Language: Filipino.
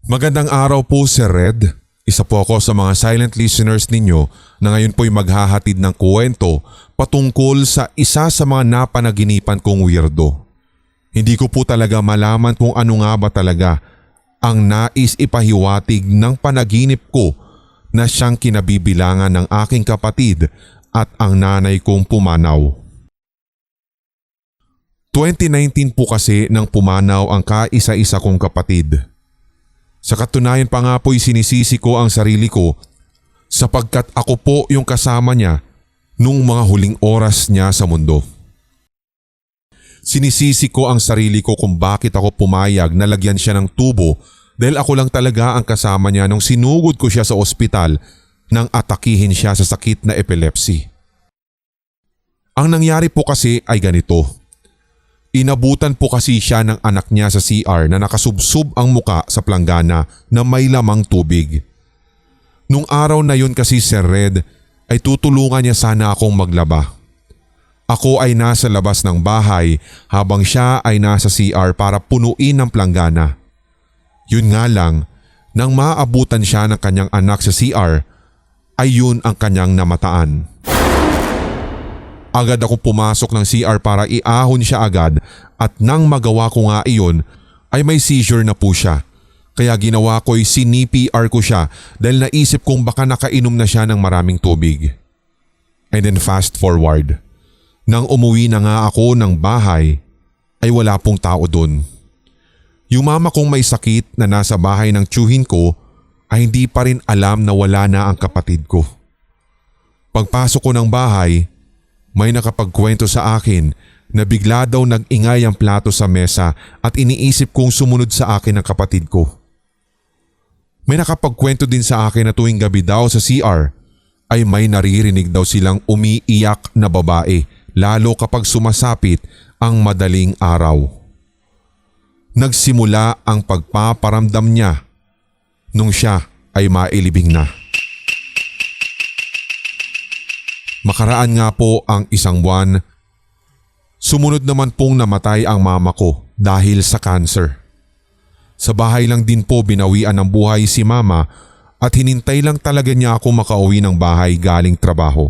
Magandang araw po, Sir Red. Isa po ako sa mga silent listeners ninyo na ngayon po'y maghahatid ng kwento patungkol sa isa sa mga napanaginipan kong weirdo. Hindi ko po talaga malaman kung ano nga ba talaga ang nais ipahiwatig ng panaginip ko na siyang kinabibilangan ng aking kapatid at ang nanay kong pumanaw. 2019 po kasi nang pumanaw ang kaisa-isa kong kapatid. Sa katunayan pa nga po'y sinisisi ko ang sarili ko sapagkat ako po yung kasama niya nung mga huling oras niya sa mundo. Sinisisi ko ang sarili ko kung bakit ako pumayag na lagyan siya ng tubo dahil ako lang talaga ang kasama niya nung sinugod ko siya sa ospital nang atakihin siya sa sakit na epilepsy. Ang nangyari po kasi ay ganito. Inabutan po kasi siya ng anak niya sa CR na nakasubsob ang muka sa planggana na may lamang tubig. Nung araw na yun kasi, Sir Red, ay tutulungan niya sana akong maglaba. Ako ay nasa labas ng bahay habang siya ay nasa CR para punuin ng planggana. Yun nga lang, nang maabutan siya ng kanyang anak sa CR, ay yun ang kanyang namataan. Agad ako pumasok ng CR para iahon siya agad at nang magawa ko nga iyon ay may seizure na po siya. Kaya ginawa ko'y sinipr ko siya dahil naisip kong baka nakainom na siya ng maraming tubig. And then fast forward. Nang umuwi na nga ako ng bahay ay wala pong tao doon. Yung mama kong may sakit na nasa bahay ng tiyuhin ko ay hindi pa rin alam na wala na ang kapatid ko. Pagpasok ko ng bahay, may nakapagkwento sa akin na bigla daw nag-ingay ang plato sa mesa at iniisip kong sumunod sa akin ang kapatid ko. May nakapagkwento din sa akin na tuwing gabi daw sa CR ay may naririnig daw silang umiiyak na babae lalo kapag sumasapit ang madaling araw. Nagsimula ang pagpaparamdam niya nung siya ay mailibing na. Makaraan nga po ang isang buwan, sumunod naman pong namatay ang mama ko dahil sa cancer. Sa bahay lang din po binawian ng buhay si mama at hinintay lang talaga niya ako makauwi ng bahay galing trabaho.